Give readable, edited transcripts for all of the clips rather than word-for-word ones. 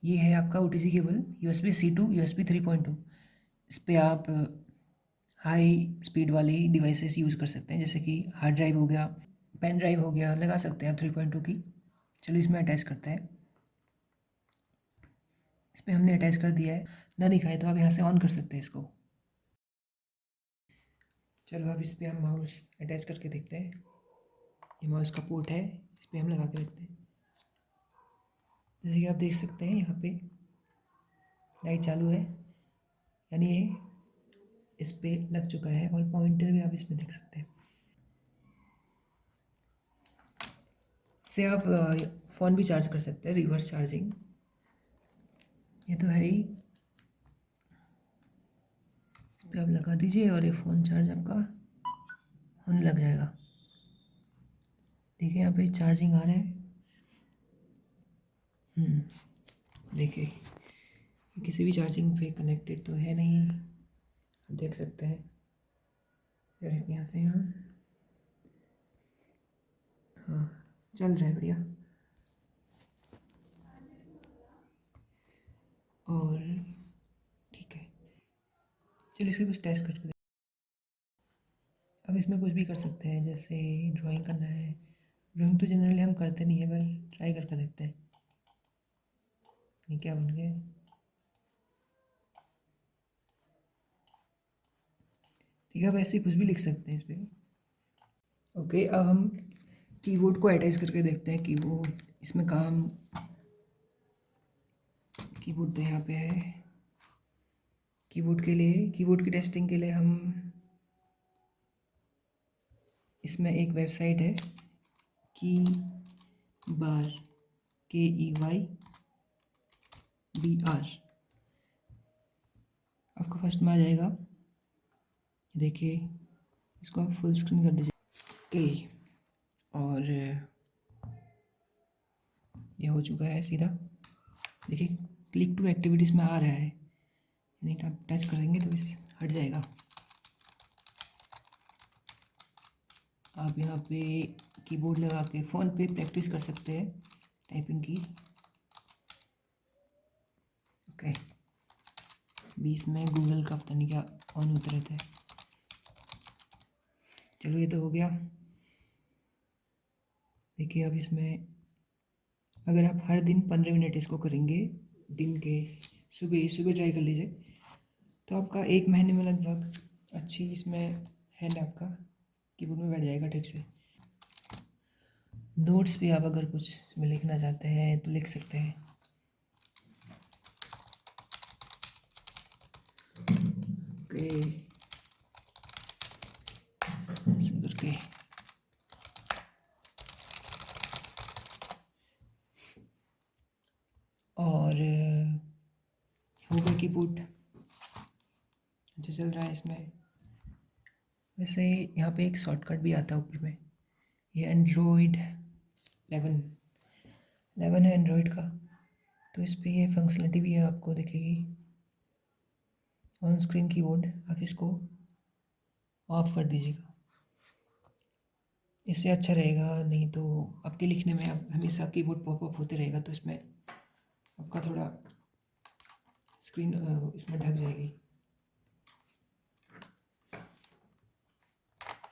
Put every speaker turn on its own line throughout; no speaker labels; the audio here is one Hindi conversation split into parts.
ये है आपका OTG cable USB C to USB 3.2। इस पे आप हाई स्पीड वाली डिवाइसेस यूज़ कर सकते हैं, जैसे कि हार्ड ड्राइव हो गया, पेन ड्राइव हो गया, लगा सकते हैं आप 3.2 की। चलो इसमें अटैच करते हैं। इस पर हमने अटैच कर दिया है, ना दिखाए तो आप यहाँ से ऑन कर सकते हैं इसको। चलो अब इस पर हम माउस अटैच करके देखते हैं। ये माउस का पोर्ट है, इस पर हम लगा के देखते हैं। जैसे कि आप देख सकते हैं यहाँ पे लाइट चालू है, यानी ये इस पे लग चुका है, और पॉइंटर भी आप इसमें देख सकते हैं। इससे आप फ़ोन भी चार्ज कर सकते हैं, रिवर्स चार्जिंग। ये तो है ही। इस पर आप लगा दीजिए और ये फ़ोन चार्ज आपका होने लग जाएगा। देखिए यहाँ पे चार्जिंग आ रहा है। देखिए किसी भी चार्जिंग पे कनेक्टेड तो है नहीं, आप देख सकते हैं। डायरेक्ट यहाँ से यहाँ, हाँ चल रहा है बढ़िया। और ठीक है, चलिए इसे कुछ टेस्ट करके अब इसमें कुछ भी कर सकते हैं, जैसे ड्राइंग करना है। ड्राइंग तो जनरली हम करते नहीं है, पर ट्राई करके देखते हैं ये क्या बन गया। ठीक है, अब ऐसे कुछ भी लिख सकते हैं इस पर। ओके, अब हम कीबोर्ड को अटैच करके देखते हैं। कीबोर्ड इसमें काम, कीबोर्ड तो यहाँ पे है। कीबोर्ड के लिए, कीबोर्ड की टेस्टिंग के लिए हम, इसमें एक वेबसाइट है की बार KEYBR, आपको फर्स्ट में आ जाएगा। देखिए इसको आप फुल स्क्रीन कर दीजिए। ओके, और ये हो चुका है सीधा। देखिए क्लिक टू एक्टिविटीज़ में आ रहा है, यानी कि आप टच करेंगे तो इस हट जाएगा। आप यहाँ पे कीबोर्ड लगा के फ़ोन पे प्रैक्टिस कर सकते हैं टाइपिंग की। ओके, बीच में गूगल का पता नहीं क्या ऑन होते रहता है। चलो ये तो हो गया। देखिए अब इसमें अगर आप हर दिन 15 मिनट इसको करेंगे, दिन के सुबह सुबह ट्राई कर लीजिए, तो आपका 1 महीने में लगभग अच्छी इसमें हैंड आपका कीबोर्ड में बैठ जाएगा ठीक से। नोट्स भी आप अगर कुछ इसमें लिखना चाहते हैं तो लिख सकते हैं। ओके, ऐसे करके और होगा कीबोर्ड अच्छा चल रहा है इसमें। वैसे यहाँ पे एक शॉर्टकट भी आता है ऊपर में, ये एंड्रॉयड 11 है एंड्रॉयड का, तो इस पर ये फंक्शनलिटी भी है, आपको दिखेगी ऑन स्क्रीन कीबोर्ड। आप इसको ऑफ कर दीजिएगा, इससे अच्छा रहेगा। नहीं तो आपके लिखने में आप हमेशा कीबोर्ड पॉपअप होते रहेगा, तो इसमें आपका थोड़ा स्क्रीन इसमें ढक जाएगी।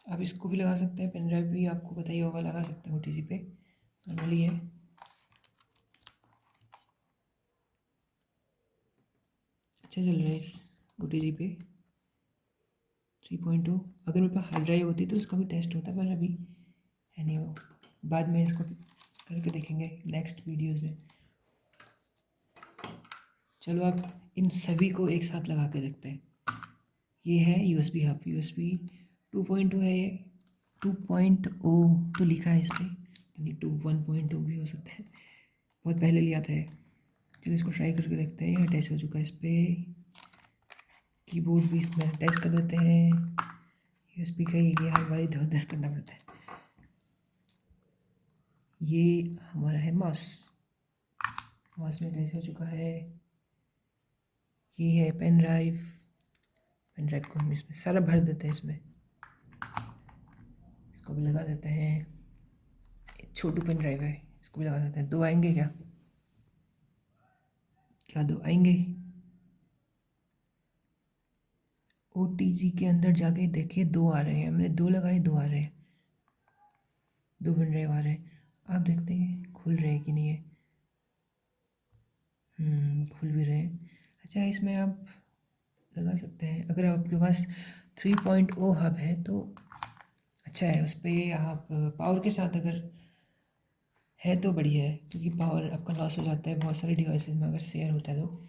आप इसको भी लगा सकते हैं, पेन ड्राइव भी आपको पता ही होगा, लगा सकते हैं OTG पे, नॉर्मली है। अच्छा चल रहा है इस OTG पे 3.2। अगर मेरे पास हार्ड ड्राइव होती तो उसका भी टेस्ट होता, पर अभी है नहीं वो, बाद में इसको करके देखेंगे नेक्स्ट वीडियोज़ में। चलो आप इन सभी को एक साथ लगा के देखते हैं। ये है USB हब, USB 2.2 है ये, 2.0 तो लिखा है इस पर, यानी 1.0 भी हो सकता है, बहुत पहले लिया था ये। चलो इसको ट्राई करके देखते हैं। ये अटैच हो चुका है इस पर, कीबोर्ड भी इसमें अटैच कर देते हैं। USB का ये हर बार इधर उधर करना पड़ता है। ये हमारा है माउस, माउस में अटैच हो चुका है। ये है पेन ड्राइव, पेन ड्राइव को हम इसमें सारा भर देते हैं, इसमें इसको भी लगा देते हैं। एक छोटू पेन ड्राइव है, इसको इसको भी लगा देते हैं। 2 आएंगे क्या? क्या 2 आएंगे? OTG के अंदर जाके देखिए 2 आ रहे हैं। हमने 2 लगाए, 2 आ रहे हैं, 2 बन रहे आ रहे हैं। आप देखते हैं खुल रहे हैं कि नहीं है। खुल भी रहे हैं। अच्छा, इसमें आप लगा सकते हैं अगर आपके पास 3.0 हब है तो अच्छा है। उस पर आप पावर के साथ अगर है तो बढ़िया है, क्योंकि पावर आपका लॉस हो जाता है बहुत सारे डिवाइसेस में अगर शेयर होता है तो।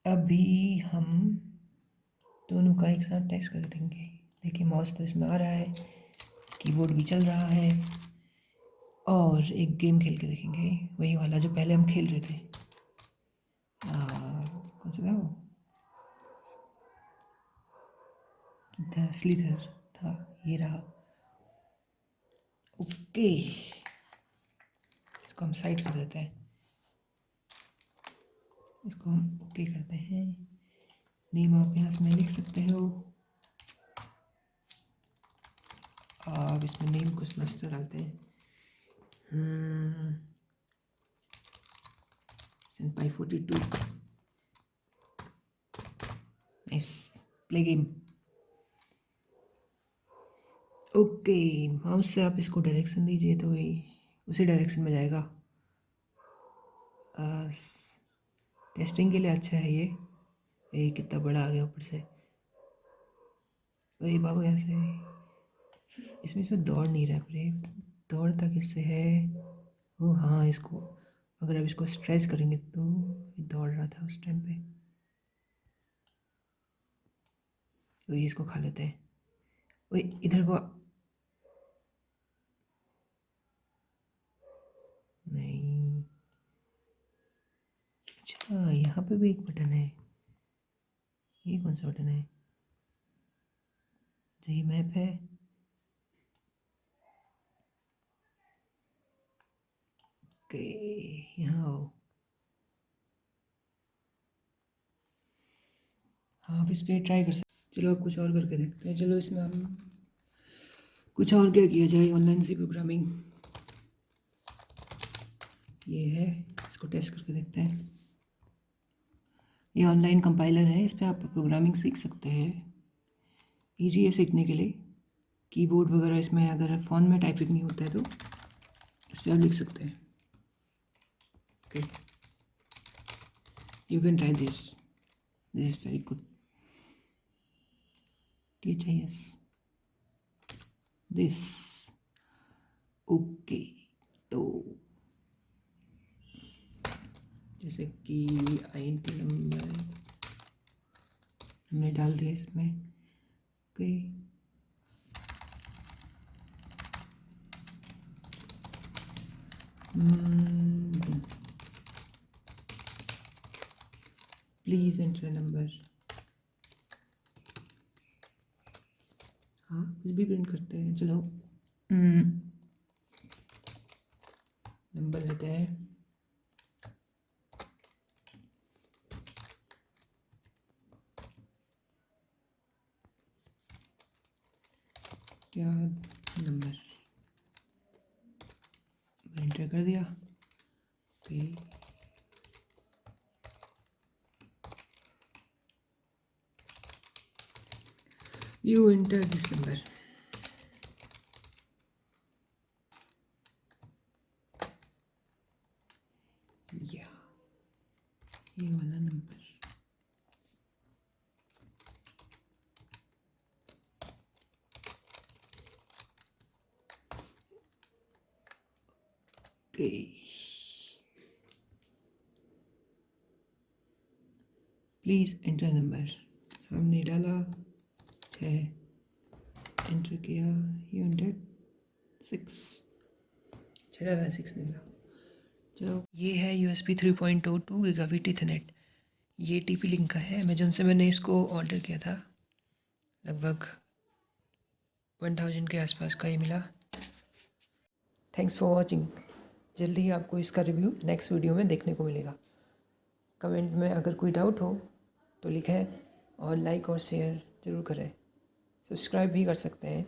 अभी हम दोनों का एक साथ टेस्ट कर देंगे। देखिए माउस तो इसमें आ रहा है, कीबोर्ड भी चल रहा है, और एक गेम खेल के देखेंगे वही वाला जो पहले हम खेल रहे थे। कौन सा था वो? किधर स्लीथर था, ये रहा। ओके, इसको हम साइड कर देते हैं। इसको हम ओके करते हैं। नेम आप यहाँ इसमें लिख सकते हो। अब इसमें नेम कुछ मस्त डालते हैं। Senpai 42। Nice, play game. Okay, mouse से आप इसको डायरेक्शन दीजिए तो वही उसी डायरेक्शन में जाएगा। टेस्टिंग के लिए अच्छा है ये कितना बड़ा आ गया ऊपर से। वही भागो यहाँ से। इसमें दौड़ नहीं रहा, पर ये दौड़ता किससे है? ओ हाँ, इसको अगर आप इसको स्ट्रेच करेंगे तो ये दौड़ रहा था उस टाइम पे। वही इसको खा लेते हैं। वही इधर को नहीं। अच्छा, यहाँ पे भी एक बटन है। ये कौन सा बटन है? यही मैप है। ओके, यहाँ आओ। हाँ, आप इस पर ट्राई कर सकते। चलो अब कुछ और करके देखते हैं। चलो इसमें हम कुछ और क्या किया जाए। ऑनलाइन सी प्रोग्रामिंग ये है, इसको टेस्ट करके देखते हैं। ये ऑनलाइन कंपाइलर है, इस पर आप प्रोग्रामिंग सीख सकते हैं। ईजी है सीखने के लिए। कीबोर्ड वगैरह इसमें अगर फ़ोन में टाइपिंग नहीं होता है तो इस पर आप लिख सकते हैं। Okay, you can try this is very good. THIS this. Okay, तो जैसे कि INT नंबर हमने डाल दिया इसमें। Okay, please enter number. हाँ, कुछ भी प्रिंट करते हैं। चलो नंबर लेते हैं। क्या नंबर एंटर कर दिया। Okay, you enter this number. या ये वाला number. Okay, please enter number. हमने डाला 6, एंटर किया। You enter 6। 6 डाला, 6 निकला। चलो, ये है USB 3.0 2 गीगाबिट ईथरनेट। ये TP लिंक का है। अमेजोन से मैंने इसको ऑर्डर किया था। लगभग 1000 के आसपास का ये मिला। Thanks for watching. जल्दी ही आपको इसका रिव्यू नेक्स्ट वीडियो में देखने को मिलेगा। कमेंट में अगर कोई डाउट हो तो लिखें, और लाइक और शेयर ज़रूर करें। सब्सक्राइब भी कर सकते हैं।